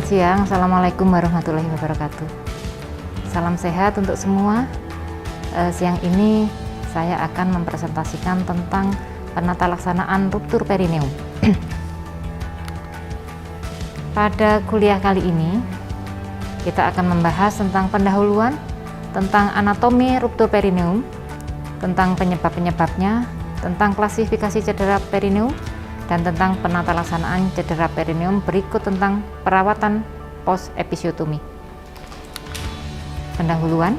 siang, Assalamualaikum warahmatullahi wabarakatuh. Salam sehat untuk semua. Siang ini saya akan mempresentasikan tentang penata laksanaan ruptur perineum. Pada kuliah kali ini, kita akan membahas tentang pendahuluan, tentang anatomi ruptur perineum, tentang penyebab-penyebabnya, tentang klasifikasi cedera perineum, dan tentang penata laksanaan cedera perineum berikut tentang perawatan post episiotomi. Pendahuluan,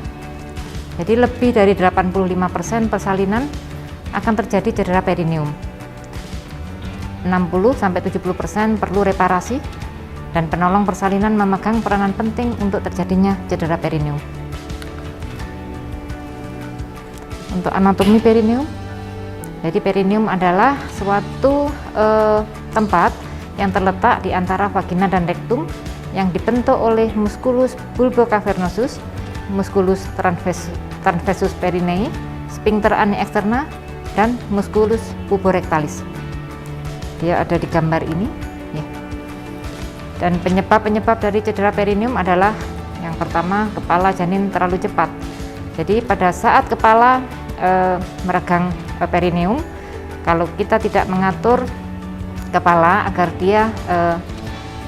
jadi lebih dari 85% persalinan akan terjadi cedera perineum. 60-70% perlu reparasi, dan penolong persalinan memegang peranan penting untuk terjadinya cedera perineum. Untuk anatomi perineum, jadi perineum adalah suatu tempat yang terletak di antara vagina dan rektum yang dibentuk oleh musculus bulbocavernosus, musculus transversus perinei, sphincter ani externa, dan musculus puborectalis. Dia ada di gambar ini. Ya. Dan penyebab-penyebab dari cedera perineum adalah yang pertama, kepala janin terlalu cepat. Jadi pada saat kepala meregang perineum, kalau kita tidak mengatur kepala agar dia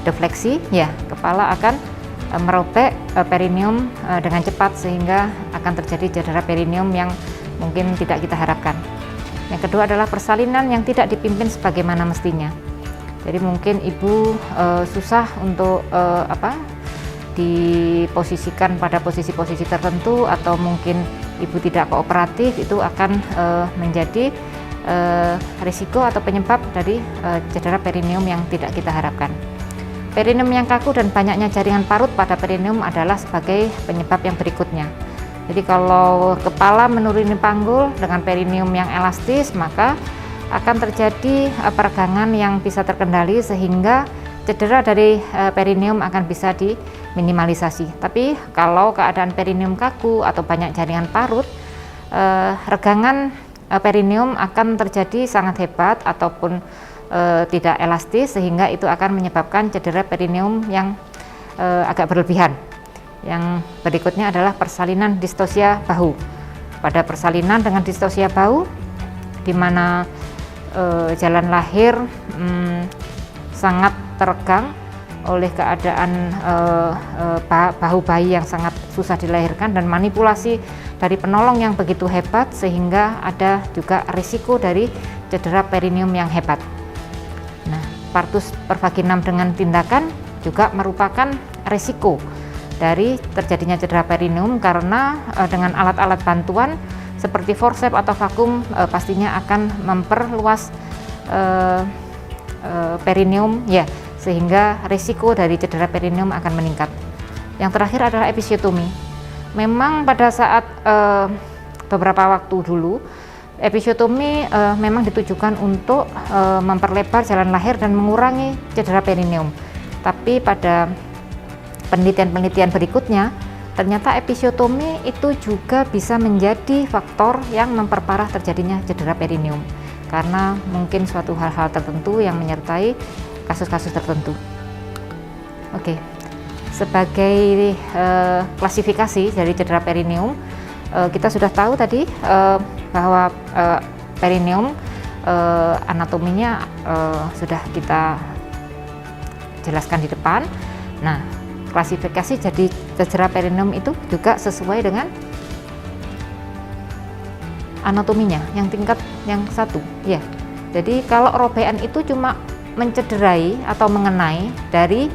defleksi, ya kepala akan merobek perineum dengan cepat sehingga akan terjadi cedera perineum yang mungkin tidak kita harapkan. Yang kedua adalah persalinan yang tidak dipimpin sebagaimana mestinya. Jadi mungkin ibu susah untuk diposisikan pada posisi-posisi tertentu, atau mungkin ibu tidak kooperatif, itu akan menjadi risiko atau penyebab dari cedera perineum yang tidak kita harapkan. Perineum yang kaku dan banyaknya jaringan parut pada perineum adalah sebagai penyebab yang berikutnya. Jadi kalau kepala menuruni panggul dengan perineum yang elastis, maka akan terjadi peregangan yang bisa terkendali sehingga cedera dari perineum akan bisa diminimalisasi. Tapi kalau keadaan perineum kaku atau banyak jaringan parut, regangan perineum akan terjadi sangat hebat ataupun tidak elastis, sehingga itu akan menyebabkan cedera perineum yang agak berlebihan. Yang berikutnya adalah persalinan distosia bahu. Pada persalinan dengan distosia bahu, di mana jalan lahir sangat teregang oleh keadaan bahu bayi yang sangat susah dilahirkan dan manipulasi dari penolong yang begitu hebat, sehingga ada juga risiko dari cedera perineum yang hebat. Nah, partus per vaginam dengan tindakan juga merupakan risiko dari terjadinya cedera perineum, karena dengan alat-alat bantuan seperti forceps atau vakum pastinya akan memperluas perineum, ya, sehingga risiko dari cedera perineum akan meningkat. Yang terakhir adalah episiotomi. Memang pada saat beberapa waktu dulu, episiotomi memang ditujukan untuk memperlebar jalan lahir dan mengurangi cedera perineum. Tapi pada penelitian-penelitian berikutnya, ternyata episiotomi itu juga bisa menjadi faktor yang memperparah terjadinya cedera perineum, karena mungkin suatu hal-hal tertentu yang menyertai kasus-kasus tertentu. Oke, sebagai klasifikasi dari cedera perineum, kita sudah tahu tadi bahwa perineum anatominya sudah kita jelaskan di depan. Nah, klasifikasi jadi cedera perineum itu juga sesuai dengan anatominya yang tingkat yang satu, ya. Jadi kalau robekan itu cuma mencederai atau mengenai dari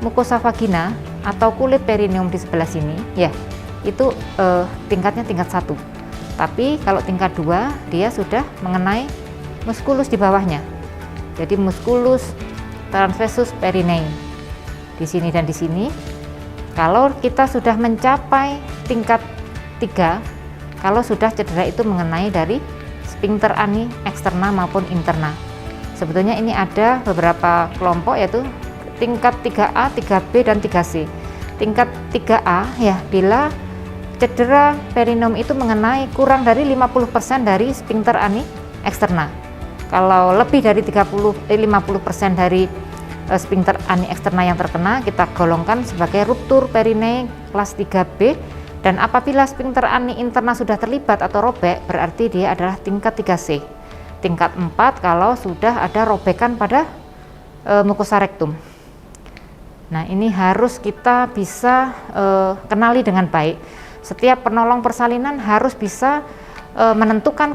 mukosa vagina atau kulit perineum di sebelah sini, ya, itu tingkatnya tingkat 1. Tapi kalau tingkat 2, dia sudah mengenai musculus di bawahnya. Jadi musculus transversus perinei di sini dan di sini. Kalau kita sudah mencapai tingkat 3, kalau sudah cedera itu mengenai dari sphincter ani externa maupun interna. Sebetulnya ini ada beberapa kelompok, yaitu tingkat 3A, 3B, dan 3C. Tingkat 3A, ya, bila cedera perineum itu mengenai kurang dari 50% dari sphincter ani externa. Kalau lebih dari 50% dari sphincter ani eksterna yang terkena kita golongkan sebagai ruptur perineum kelas 3B, dan apabila sphincter ani interna sudah terlibat atau robek berarti dia adalah tingkat 3C. Tingkat 4 kalau sudah ada robekan pada mukosa rektum. Nah, ini harus kita bisa kenali dengan baik. Setiap penolong persalinan harus bisa menentukan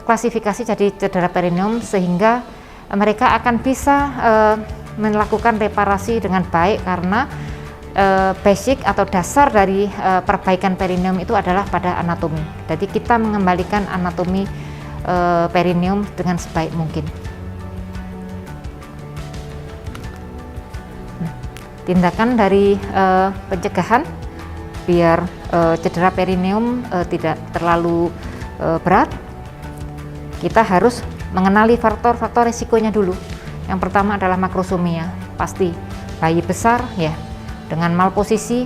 klasifikasi jadi cedera perineum sehingga mereka akan bisa melakukan reparasi dengan baik, karena basic atau dasar dari perbaikan perineum itu adalah pada anatomi. Jadi kita mengembalikan anatomi perineum dengan sebaik mungkin. Tindakan dari pencegahan biar cedera perineum tidak terlalu berat, kita harus mengenali faktor-faktor risikonya dulu. Yang pertama adalah makrosomia, pasti bayi besar ya, dengan malposisi,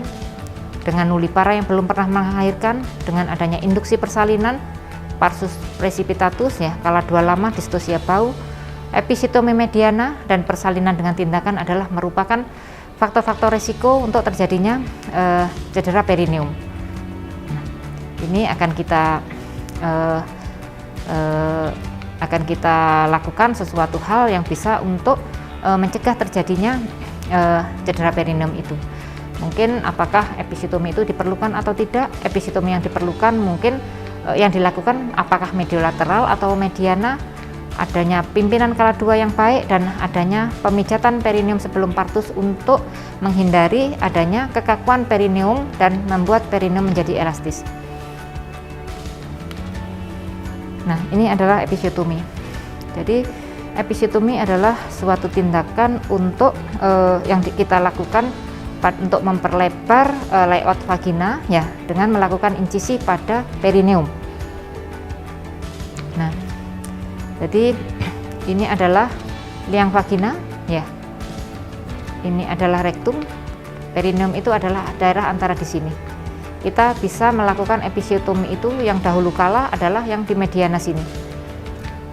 dengan nulipara yang belum pernah melahirkan, dengan adanya induksi persalinan, parsus precipitatus ya, kala dua lama, distosia bau, episitomi mediana, dan persalinan dengan tindakan adalah merupakan faktor-faktor risiko untuk terjadinya cedera perineum. Nah, ini akan kita lakukan sesuatu hal yang bisa untuk mencegah terjadinya cedera perineum itu. Mungkin apakah episitomi itu diperlukan atau tidak? Episitomi yang diperlukan mungkin yang dilakukan apakah mediolateral atau mediana, adanya pimpinan kala 2 yang baik, dan adanya pemijatan perineum sebelum partus untuk menghindari adanya kekakuan perineum dan membuat perineum menjadi elastis. Nah, ini adalah episiotomi. Jadi episiotomi adalah suatu tindakan untuk yang kita lakukan untuk memperlebar layout vagina ya, dengan melakukan insisi pada perineum. Nah, jadi ini adalah liang vagina ya. Ini adalah rektum. Perineum itu adalah daerah antara di sini. Kita bisa melakukan episiotomi itu yang dahulu kala adalah yang di mediana sini.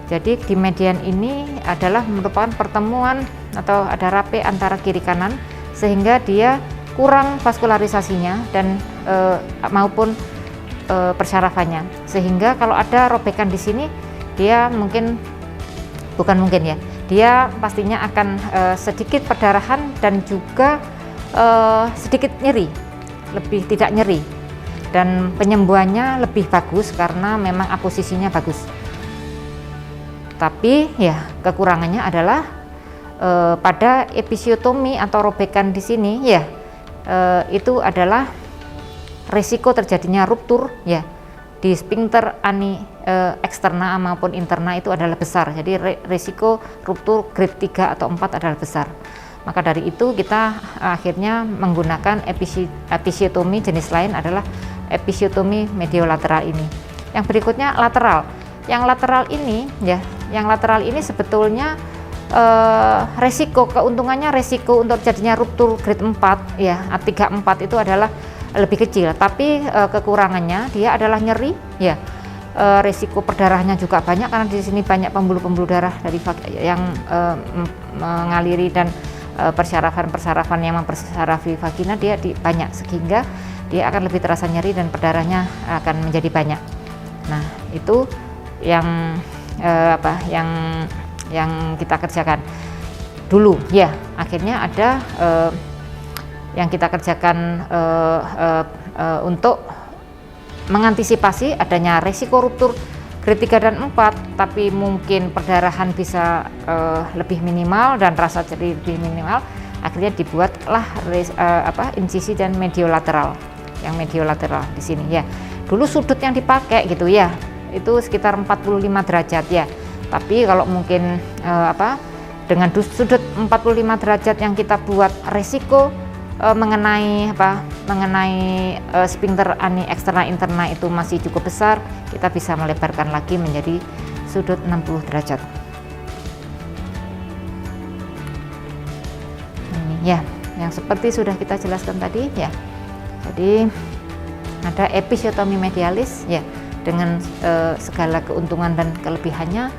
Jadi di median ini adalah merupakan pertemuan atau ada rape antara kiri kanan, sehingga dia kurang vaskularisasinya dan maupun persyarafannya, sehingga kalau ada robekan di sini dia dia pastinya akan sedikit perdarahan dan juga sedikit nyeri, lebih tidak nyeri, dan penyembuhannya lebih bagus karena memang aposisinya bagus. Tapi ya kekurangannya adalah pada episiotomi atau robekan di sini ya, itu adalah risiko terjadinya ruptur ya di sphincter ani eksterna maupun interna itu adalah besar. Jadi risiko ruptur grade 3 atau 4 adalah besar. Maka dari itu kita akhirnya menggunakan episiotomi jenis lain adalah episiotomi mediolateral ini. Yang berikutnya lateral. Yang lateral ini sebetulnya resiko keuntungannya, resiko untuk terjadinya ruptur grade 4 ya, 3-4 itu adalah lebih kecil, tapi kekurangannya dia adalah nyeri ya. Resiko perdarahannya juga banyak karena di sini banyak pembuluh-pembuluh darah dari yang mengaliri, dan persyarafan yang mempersarafi vagina dia banyak, sehingga dia akan lebih terasa nyeri dan perdarahannya akan menjadi banyak. Nah, itu yang yang kita kerjakan dulu ya. Akhirnya ada yang kita kerjakan untuk mengantisipasi adanya resiko ruptur grade 3 dan 4, tapi mungkin perdarahan bisa lebih minimal dan rasa nyeri lebih minimal. Akhirnya dibuatlah insisi dan mediolateral, yang mediolateral di sini ya. Dulu sudut yang dipakai gitu ya, itu sekitar 45 derajat ya. Tapi kalau mungkin dengan sudut 45 derajat yang kita buat, resiko mengenai sphincter ani eksterna interna itu masih cukup besar, kita bisa melebarkan lagi menjadi sudut 60 derajat. Ini ya, yang seperti sudah kita jelaskan tadi ya. Jadi ada episiotomi medialis ya, dengan segala keuntungan dan kelebihannya.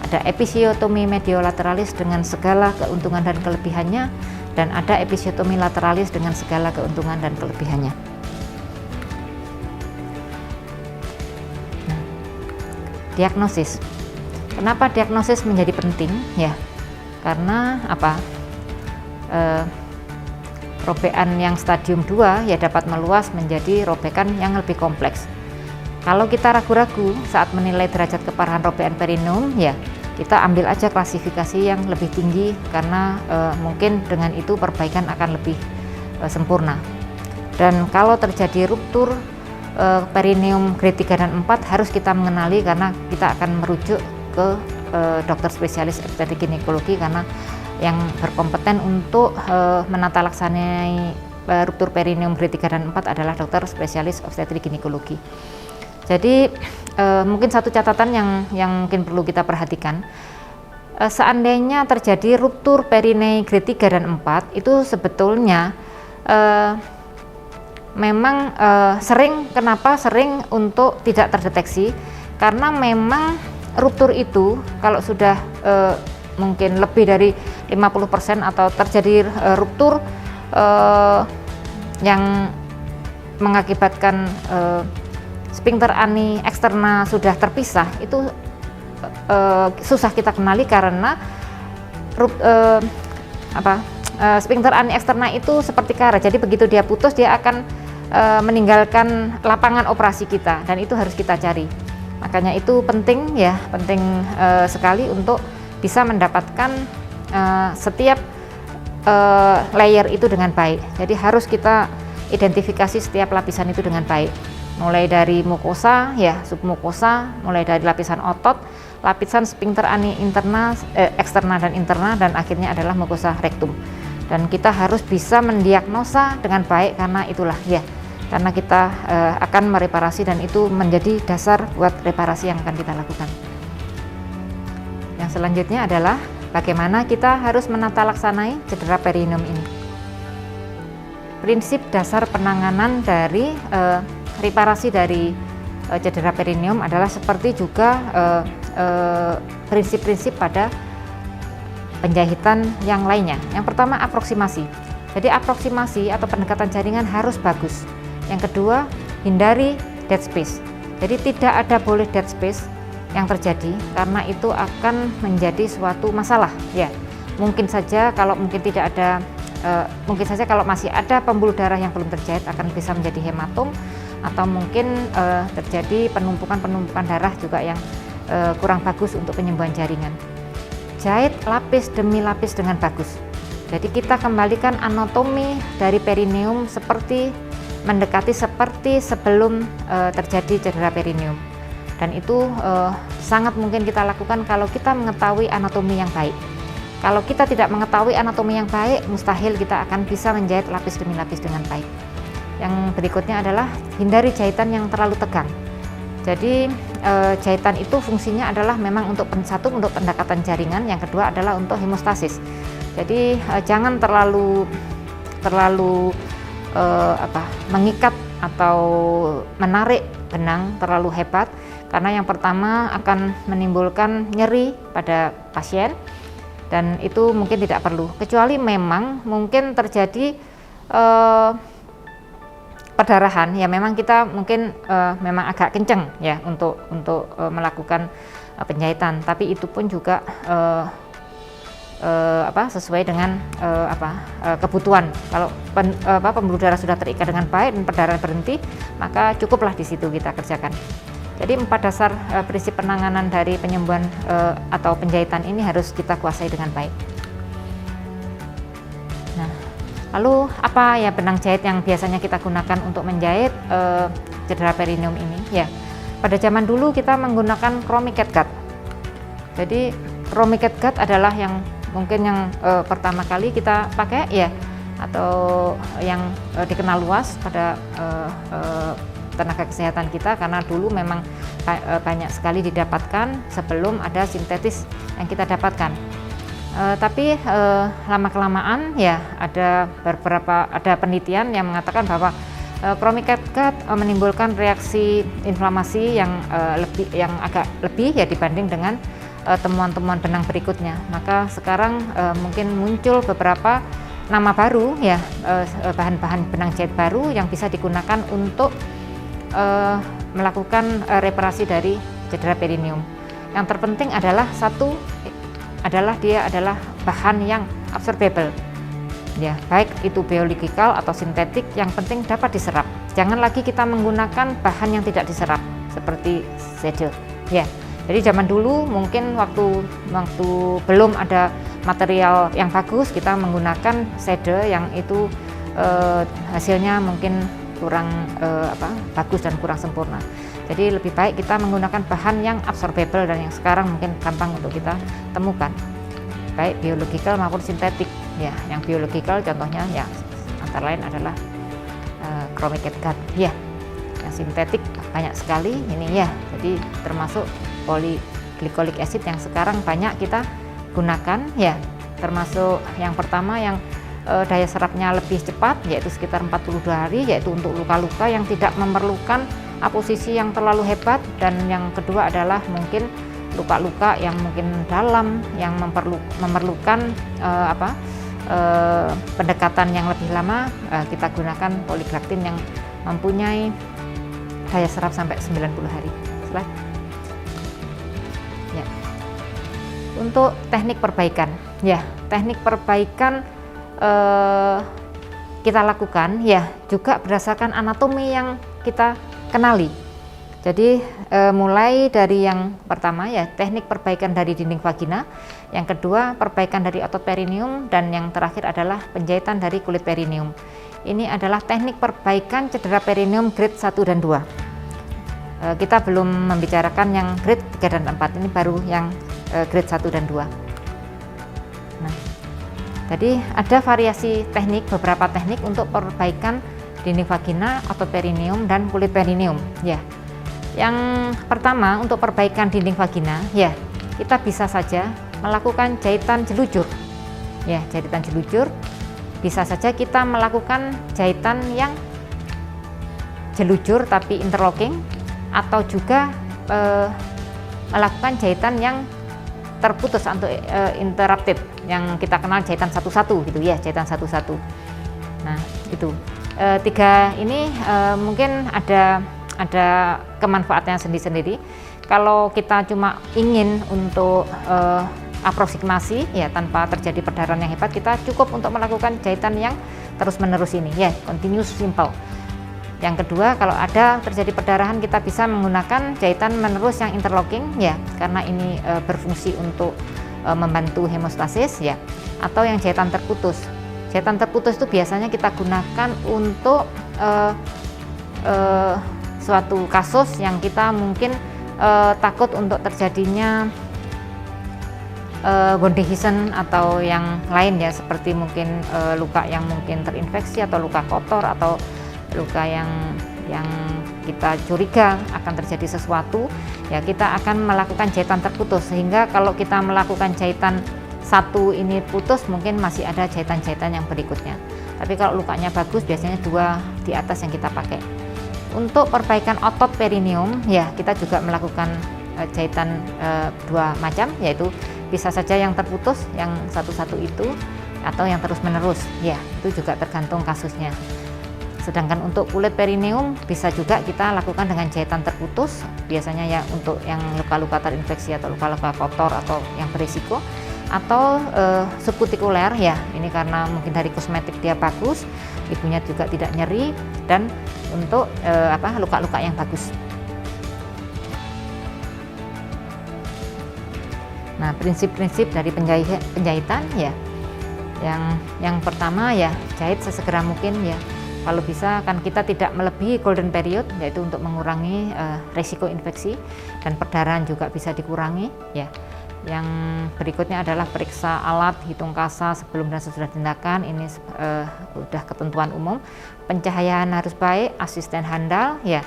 ada episiotomi mediolateralis dengan segala keuntungan dan kelebihannya, dan ada episiotomi lateralis dengan segala keuntungan dan kelebihannya. Nah, diagnosis. Kenapa diagnosis menjadi penting? Ya, karena apa? Robekan yang stadium 2 ya dapat meluas menjadi robekan yang lebih kompleks. Kalau kita ragu-ragu saat menilai derajat keparahan robekan perineum, ya kita ambil aja klasifikasi yang lebih tinggi, karena mungkin dengan itu perbaikan akan lebih sempurna. Dan kalau terjadi ruptur perineum grade 3 dan 4 harus kita mengenali, karena kita akan merujuk ke dokter spesialis obstetrik ginekologi, karena yang berkompeten untuk menata laksanai ruptur perineum grade 3 dan 4 adalah dokter spesialis obstetrik ginekologi. Jadi mungkin satu catatan yang mungkin perlu kita perhatikan, seandainya terjadi ruptur perineum grade 3 dan 4 itu sebetulnya memang kenapa sering untuk tidak terdeteksi, karena memang ruptur itu kalau sudah mungkin lebih dari 50% atau terjadi ruptur yang mengakibatkan sphincter ani eksterna sudah terpisah, itu susah kita kenali, karena sphincter ani eksterna itu seperti karet, jadi begitu dia putus dia akan meninggalkan lapangan operasi kita, dan itu harus kita cari. Makanya itu penting ya, penting sekali untuk bisa mendapatkan setiap layer itu dengan baik. Jadi harus kita identifikasi setiap lapisan itu dengan baik, mulai dari mukosa ya, submukosa, mulai dari lapisan otot, lapisan sphincter ani eksterna dan interna, dan akhirnya adalah mukosa rektum. Dan kita harus bisa mendiagnosa dengan baik, karena itulah ya, karena kita akan mereparasi, dan itu menjadi dasar buat reparasi yang akan kita lakukan. Yang selanjutnya adalah bagaimana kita harus menata laksanai cedera perineum ini. Prinsip dasar penanganan dari reparasi dari cedera perineum adalah seperti juga prinsip-prinsip pada penjahitan yang lainnya. Yang pertama, aproksimasi. Jadi aproksimasi atau pendekatan jaringan harus bagus. Yang kedua, hindari dead space. Jadi tidak ada boleh dead space yang terjadi, karena itu akan menjadi suatu masalah ya. Mungkin saja kalau masih ada pembuluh darah yang belum terjahit, akan bisa menjadi hematom, atau mungkin terjadi penumpukan darah juga yang kurang bagus untuk penyembuhan jaringan. Jahit lapis demi lapis dengan bagus. Jadi kita kembalikan anatomi dari perineum mendekati seperti sebelum terjadi cedera perineum. Dan itu sangat mungkin kita lakukan kalau kita mengetahui anatomi yang baik. Kalau kita tidak mengetahui anatomi yang baik, mustahil kita akan bisa menjahit lapis demi lapis dengan baik. Yang berikutnya adalah hindari jahitan yang terlalu tegang. Jadi jahitan itu fungsinya adalah memang untuk untuk pendekatan jaringan, yang kedua adalah untuk hemostasis. Jadi jangan terlalu mengikat atau menarik benang terlalu hebat, karena yang pertama akan menimbulkan nyeri pada pasien, dan itu mungkin tidak perlu, kecuali memang mungkin terjadi perdarahan ya, memang kita mungkin memang agak kenceng ya untuk melakukan penjahitan, tapi itu pun juga sesuai dengan kebutuhan. Kalau pembuluh darah sudah terikat dengan baik dan perdarahan berhenti, maka cukuplah di situ kita kerjakan. Jadi 4 dasar prinsip penanganan dari penyembuhan atau penjahitan ini harus kita kuasai dengan baik. Nah, lalu apa ya benang jahit yang biasanya kita gunakan untuk menjahit cedera perineum ini? Ya, pada zaman dulu kita menggunakan chromic catgut. Jadi chromic catgut adalah yang mungkin yang pertama kali kita pakai ya, atau yang dikenal luas pada tenaga kesehatan kita, karena dulu memang banyak sekali didapatkan sebelum ada sintetis yang kita dapatkan. Tapi lama-kelamaan ya ada penelitian yang mengatakan bahwa chromic catgut menimbulkan reaksi inflamasi yang agak lebih ya dibanding dengan temuan-temuan benang berikutnya. Maka sekarang mungkin muncul beberapa nama baru ya, bahan-bahan benang jahit baru yang bisa digunakan untuk melakukan reparasi dari cedera perineum. Yang terpenting adalah dia adalah bahan yang absorbable. Ya, baik itu biological atau sintetik, yang penting dapat diserap. Jangan lagi kita menggunakan bahan yang tidak diserap seperti sede. Ya. Jadi zaman dulu mungkin waktu belum ada material yang bagus, kita menggunakan sede yang itu hasilnya mungkin kurang bagus dan kurang sempurna. Jadi lebih baik kita menggunakan bahan yang absorbable dan yang sekarang mungkin gampang untuk kita temukan, baik biological maupun sintetik. Ya, yang biological contohnya ya antara lain adalah chromic catgut. Ya, yang sintetik banyak sekali ini ya. Jadi termasuk polyglycolic acid yang sekarang banyak kita gunakan ya, termasuk yang pertama yang daya serapnya lebih cepat yaitu sekitar 42 hari, yaitu untuk luka-luka yang tidak memerlukan aposisi yang terlalu hebat, dan yang kedua adalah mungkin luka-luka yang mungkin dalam yang memerlukan pendekatan yang lebih lama, kita gunakan polyglactin yang mempunyai daya serap sampai 90 hari. Slide. Ya. Untuk teknik perbaikan, ya teknik perbaikan kita lakukan ya juga berdasarkan anatomi yang kita kenali. Jadi mulai dari yang pertama ya teknik perbaikan dari dinding vagina, yang kedua perbaikan dari otot perineum, dan yang terakhir adalah penjahitan dari kulit perineum. Ini adalah teknik perbaikan cedera perineum grade 1 dan 2. Kita belum membicarakan yang grade 3 dan 4, ini baru yang grade 1 dan 2. Nah, jadi ada variasi teknik, beberapa teknik untuk perbaikan dinding vagina, otot perineum, dan kulit perineum. Ya, yang pertama untuk perbaikan dinding vagina, ya kita bisa saja melakukan jahitan jelujur. Ya, jahitan jelujur. Bisa saja kita melakukan jahitan yang jelujur tapi interlocking, atau juga melakukan jahitan yang terputus atau interrupted, yang kita kenal jahitan satu-satu gitu ya, jahitan satu-satu. Nah itu tiga ini mungkin ada kemanfaatannya sendiri-sendiri. Kalau kita cuma ingin untuk aproksimasi ya tanpa terjadi perdarahan yang hebat, kita cukup untuk melakukan jahitan yang terus-menerus ini ya, continuous simple. Yang kedua, kalau ada terjadi perdarahan, kita bisa menggunakan jahitan menerus yang interlocking ya, karena ini berfungsi untuk membantu hemostasis ya, atau yang jahitan terputus. Jahitan terputus itu biasanya kita gunakan untuk suatu kasus yang kita mungkin takut untuk terjadinya bone dehiscence atau yang lain ya, seperti mungkin luka yang mungkin terinfeksi atau luka kotor atau luka yang kita curiga akan terjadi sesuatu ya, kita akan melakukan jahitan terputus, sehingga kalau kita melakukan jahitan satu ini putus, mungkin masih ada jahitan-jahitan yang berikutnya. Tapi kalau lukanya bagus, biasanya 2 di atas yang kita pakai. Untuk perbaikan otot perineum ya, kita juga melakukan jahitan 2 macam, yaitu bisa saja yang terputus, yang satu-satu itu, atau yang terus-menerus ya, itu juga tergantung kasusnya. Sedangkan untuk kulit perineum bisa juga kita lakukan dengan jahitan terputus, biasanya ya untuk yang luka-luka terinfeksi atau luka-luka kotor atau yang berisiko, atau subkutikuler ya, ini karena mungkin dari kosmetik dia bagus, ibunya juga tidak nyeri, dan untuk luka-luka yang bagus. Nah, prinsip-prinsip dari penjahitan ya, yang pertama ya jahit sesegera mungkin ya. Kalau bisa kan kita tidak melebihi golden period, yaitu untuk mengurangi risiko infeksi, dan perdarahan juga bisa dikurangi ya. Yang berikutnya adalah periksa alat, hitung kasa sebelum dan sesudah tindakan, ini sudah ketentuan umum. Pencahayaan harus baik, asisten handal ya.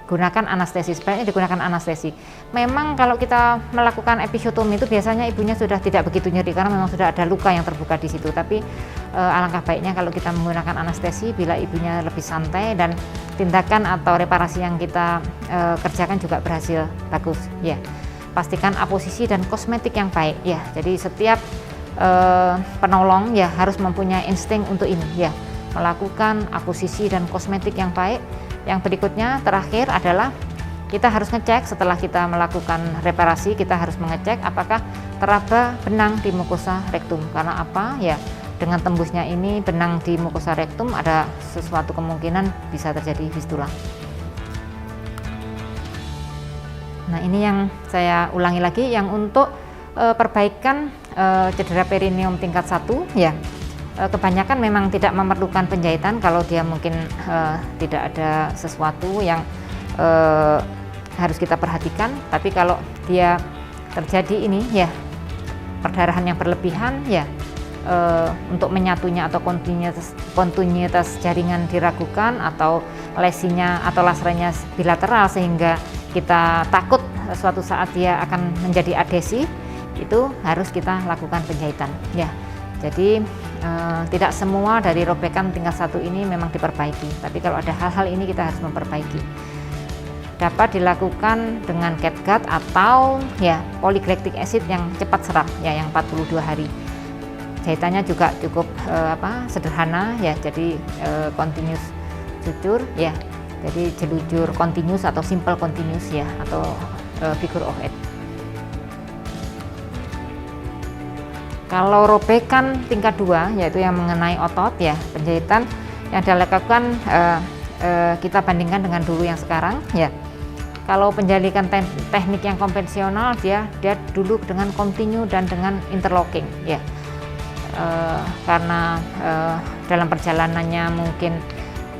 Gunakan anestesi, sebaiknya digunakan anestesi. Memang kalau kita melakukan episiotomi itu biasanya ibunya sudah tidak begitu nyeri karena memang sudah ada luka yang terbuka di situ. Tapi alangkah baiknya kalau kita menggunakan anestesi bila ibunya lebih santai dan tindakan atau reparasi yang kita kerjakan juga berhasil bagus. Ya. pastikan aposisi dan kosmetik yang baik ya. Jadi setiap penolong ya harus mempunyai insting untuk ini ya, melakukan aposisi dan kosmetik yang baik. Yang berikutnya terakhir adalah kita harus ngecek setelah kita melakukan reparasi, kita harus mengecek apakah teraba benang di mukosa rektum. Karena apa ya, dengan tembusnya ini benang di mukosa rektum ada sesuatu kemungkinan bisa terjadi fistula. Nah, ini yang saya ulangi lagi, yang untuk perbaikan cedera perineum tingkat 1 ya, kebanyakan memang tidak memerlukan penjahitan kalau dia mungkin tidak ada sesuatu yang harus kita perhatikan. Tapi kalau dia terjadi ini ya, perdarahan yang berlebihan ya, untuk menyatunya atau kontinuitas jaringan diragukan, atau lesinya atau lasernya bilateral sehingga kita takut suatu saat dia akan menjadi adhesi, itu harus kita lakukan penjahitan ya. Jadi tidak semua dari robekan tingkat 1 ini memang diperbaiki, tapi kalau ada hal-hal ini kita harus memperbaiki. Dapat dilakukan dengan catgut atau ya polyglycolic acid yang cepat serap ya, yang 42 hari. Jahitannya juga cukup sederhana ya, jadi continuous suture ya, jadi jelujur continuous atau simple continuous ya, atau figure of 8. Kalau robekan tingkat 2 yaitu yang mengenai otot ya, penjahitan yang dilakukan kita bandingkan dengan dulu yang sekarang ya. Kalau penjalikan teknik yang konvensional dia dulu dengan continue dan dengan interlocking ya. Karena dalam perjalanannya mungkin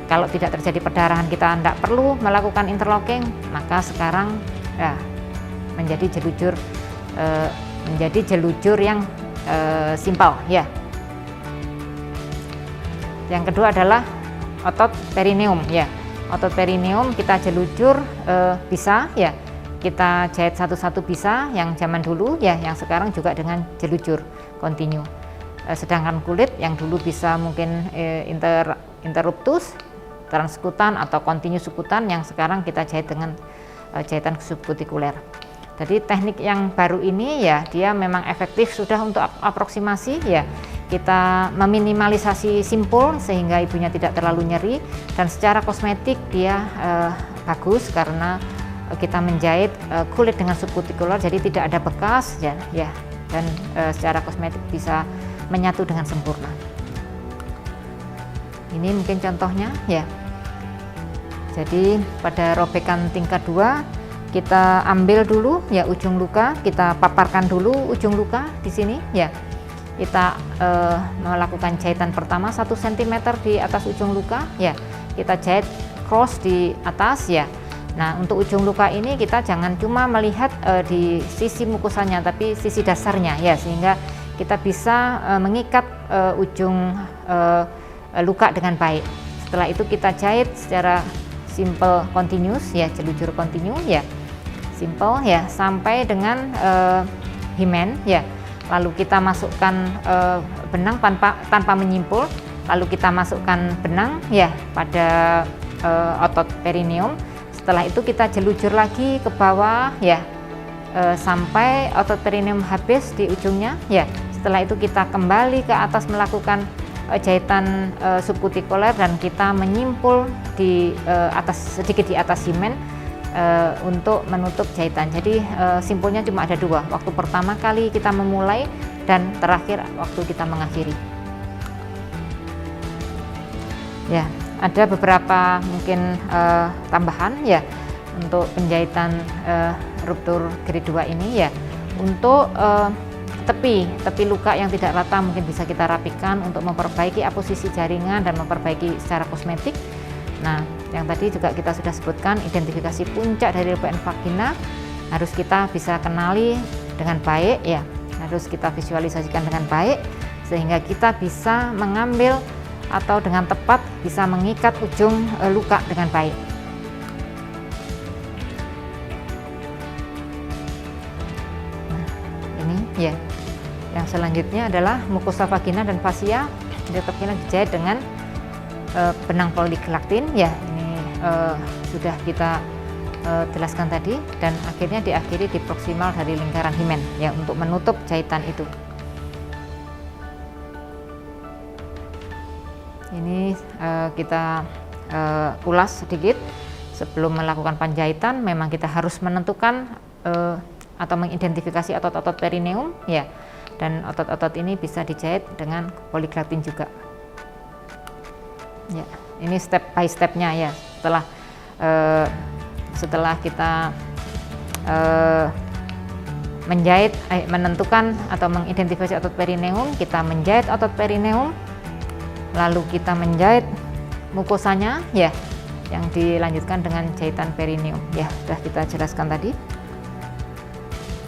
kalau tidak terjadi perdarahan kita tidak perlu melakukan interlocking, maka sekarang ya menjadi jelujur yang simpel ya. Yang kedua adalah otot perineum ya. Otot perineum kita jelujur bisa ya, kita jahit satu-satu bisa, yang zaman dulu ya, yang sekarang juga dengan jelujur continue. Sedangkan kulit yang dulu bisa mungkin interruptus, transkutan atau continue sukutan, yang sekarang kita jahit dengan jahitan subkutikuler. Jadi teknik yang baru ini ya, dia memang efektif sudah untuk aproksimasi ya. Kita meminimalisasi simpul sehingga ibunya tidak terlalu nyeri, dan secara kosmetik dia bagus karena kita menjahit kulit dengan subkutikuler, jadi tidak ada bekas ya, dan secara kosmetik bisa menyatu dengan sempurna. Ini mungkin contohnya ya. Jadi pada robekan tingkat 2 kita ambil dulu ya ujung luka, kita paparkan dulu ujung luka di sini ya. Kita melakukan jahitan pertama 1 cm di atas ujung luka ya, kita jahit cross di atas ya. Nah, untuk ujung luka ini kita jangan cuma melihat di sisi mukosanya, tapi sisi dasarnya ya, sehingga kita bisa mengikat ujung luka dengan baik. Setelah itu kita jahit secara simple continuous ya, jelujur continue ya, simple ya, sampai dengan himen ya. Lalu kita masukkan benang tanpa menyimpul, lalu kita masukkan benang ya pada otot perineum. Setelah itu kita jelujur lagi ke bawah ya, sampai otot perineum habis di ujungnya ya. Setelah itu kita kembali ke atas melakukan jahitan subkutikuler, dan kita menyimpul di atas, sedikit di atas himen untuk menutup jahitan. Jadi simpulnya cuma ada 2, waktu pertama kali kita memulai dan terakhir waktu kita mengakhiri ya. Ada beberapa mungkin tambahan ya untuk penjahitan ruptur grade 2 ini ya. Untuk tepi luka yang tidak rata mungkin bisa kita rapikan untuk memperbaiki aposisi jaringan dan memperbaiki secara kosmetik. Nah, yang tadi juga kita sudah sebutkan, identifikasi puncak dari robekan vagina harus kita bisa kenali dengan baik ya, harus kita visualisasikan dengan baik sehingga kita bisa mengambil atau dengan tepat bisa mengikat ujung luka dengan baik. Nah, ini ya. Yang selanjutnya adalah mukosa vagina dan fasia. Vagina dijahit dengan benang poliglaktin ya. Ini sudah kita jelaskan tadi, dan akhirnya diakhiri di proksimal dari lingkaran himen ya untuk menutup jahitan itu. Ini kita ulas sedikit. Sebelum melakukan penjahitan memang kita harus menentukan atau mengidentifikasi otot-otot perineum ya, dan otot-otot ini bisa dijahit dengan poligratin juga ya. Ini step by stepnya ya. Setelah kita menjahit, menentukan atau mengidentifikasi otot perineum, kita menjahit otot perineum, lalu kita menjahit mukosanya ya, yang dilanjutkan dengan jahitan perineum ya, sudah kita jelaskan tadi.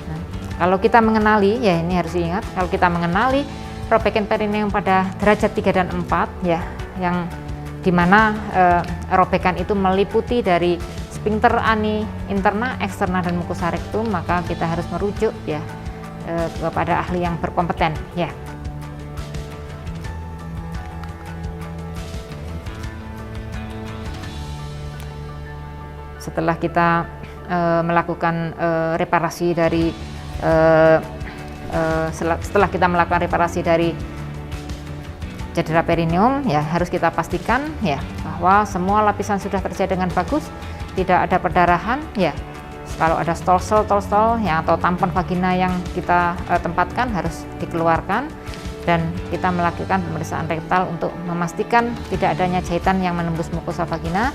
Nah, kalau kita mengenali ya, ini harus diingat, kalau kita mengenali robekan perineum pada derajat 3 dan 4 ya, yang dimana robekan itu meliputi dari sphincter ani interna, eksterna, dan mucosa rectum, maka kita harus merujuk ya kepada ahli yang berkompeten ya. Setelah kita melakukan reparasi dari setelah kita melakukan reparasi dari cedera perineum ya, harus kita pastikan ya bahwa semua lapisan sudah terjadi dengan bagus, tidak ada perdarahan ya. Kalau ada stol ya, atau tampon vagina yang kita tempatkan harus dikeluarkan, dan kita melakukan pemeriksaan rektal untuk memastikan tidak adanya jahitan yang menembus mukosa vagina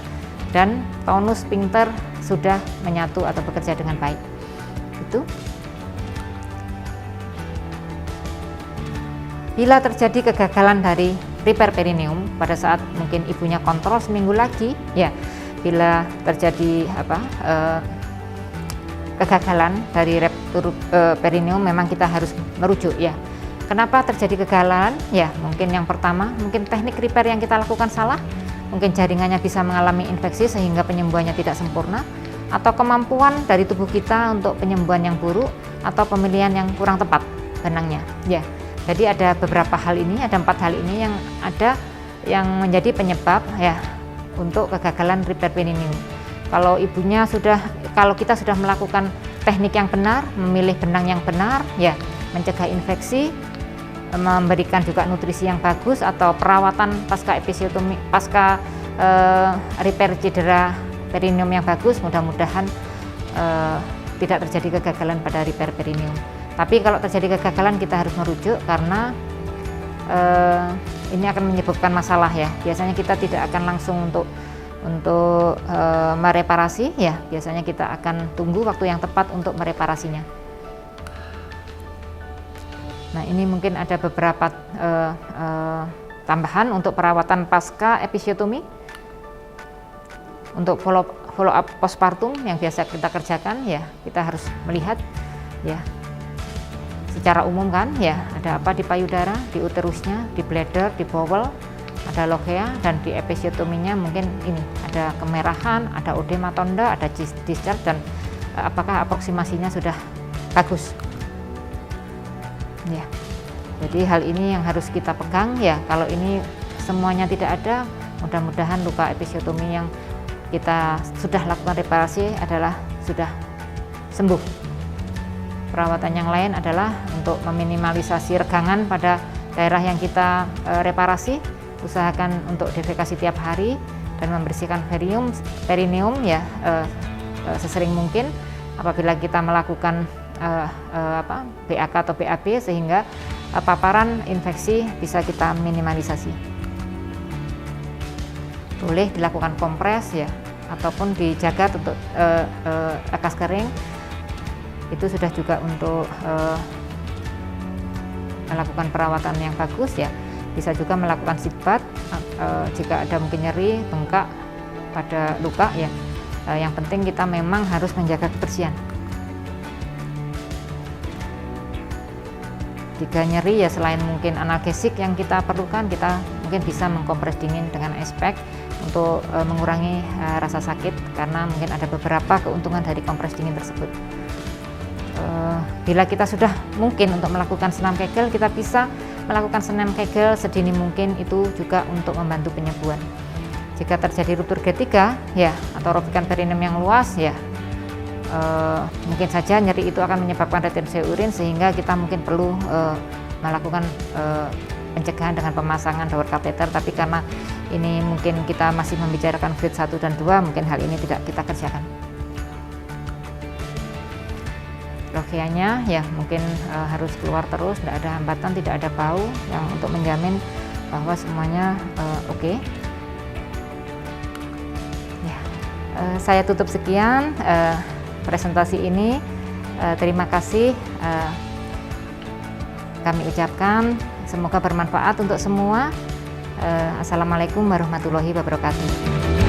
dan tonus sphincter sudah menyatu atau bekerja dengan baik. Itu. Bila terjadi kegagalan dari repair perineum pada saat mungkin ibunya kontrol seminggu lagi, ya, bila terjadi kegagalan dari ruptur perineum, memang kita harus merujuk ya. Kenapa terjadi kegagalan? Ya, mungkin yang pertama, mungkin teknik repair yang kita lakukan salah. Mungkin jaringannya bisa mengalami infeksi sehingga penyembuhannya tidak sempurna, atau kemampuan dari tubuh kita untuk penyembuhan yang buruk, atau pemilihan yang kurang tepat benangnya ya. Jadi ada beberapa hal ini, ada 4 hal ini yang menjadi penyebab ya untuk kegagalan repair perineum. Kalau kita sudah melakukan teknik yang benar, memilih benang yang benar ya, mencegah infeksi, memberikan juga nutrisi yang bagus, atau perawatan pasca episiotomi, pasca repair cedera perineum yang bagus, mudah-mudahan tidak terjadi kegagalan pada repair perineum. Tapi kalau terjadi kegagalan, kita harus merujuk karena ini akan menyebabkan masalah ya. Biasanya kita tidak akan langsung untuk mereparasi ya. Biasanya kita akan tunggu waktu yang tepat untuk mereparasinya. Nah, ini mungkin ada beberapa tambahan untuk perawatan pasca episiotomi. Untuk follow up postpartum yang biasa kita kerjakan ya, kita harus melihat ya secara umum kan ya, ada apa di payudara, di uterusnya, di bladder, di bowel, ada lochea, dan di episiotominya mungkin ini ada kemerahan, ada odema atau enggak, ada discharge, dan apakah aproksimasinya sudah bagus. Ya, jadi hal ini yang harus kita pegang ya. Kalau ini semuanya tidak ada, mudah-mudahan luka episiotomi yang kita sudah lakukan reparasi adalah sudah sembuh. Perawatan yang lain adalah untuk meminimalisasi regangan pada daerah yang kita reparasi. Usahakan untuk defekasi tiap hari dan membersihkan perineum ya sesering mungkin apabila kita melakukan BAK atau BAB, sehingga paparan infeksi bisa kita minimalisasi. Boleh dilakukan kompres ya, ataupun dijaga untuk lekas kering. Itu sudah juga untuk melakukan perawatan yang bagus ya. Bisa juga melakukan seat bath jika ada mungkin nyeri, bengkak pada luka ya. Yang penting kita memang harus menjaga kebersihan. Jika nyeri ya, selain mungkin analgesik yang kita perlukan, kita mungkin bisa mengkompres dingin dengan ice pack untuk mengurangi rasa sakit, karena mungkin ada beberapa keuntungan dari kompres dingin tersebut. Bila kita sudah mungkin untuk melakukan senam Kegel, kita bisa melakukan senam Kegel sedini mungkin, itu juga untuk membantu penyembuhan. Jika terjadi ruptur G3 ya, atau robekan perineum yang luas ya, mungkin saja nyeri itu akan menyebabkan retensi urin, sehingga kita mungkin perlu melakukan pencegahan dengan pemasangan shower kateter. Tapi karena ini mungkin kita masih membicarakan grade 1 dan 2, mungkin hal ini tidak kita kerjakan. Logianya ya mungkin harus keluar terus, tidak ada hambatan, tidak ada bau, yang untuk menjamin bahwa semuanya oke. Ya, saya tutup sekian presentasi ini. Terima kasih kami ucapkan, semoga bermanfaat untuk semua. Assalamualaikum warahmatullahi wabarakatuh.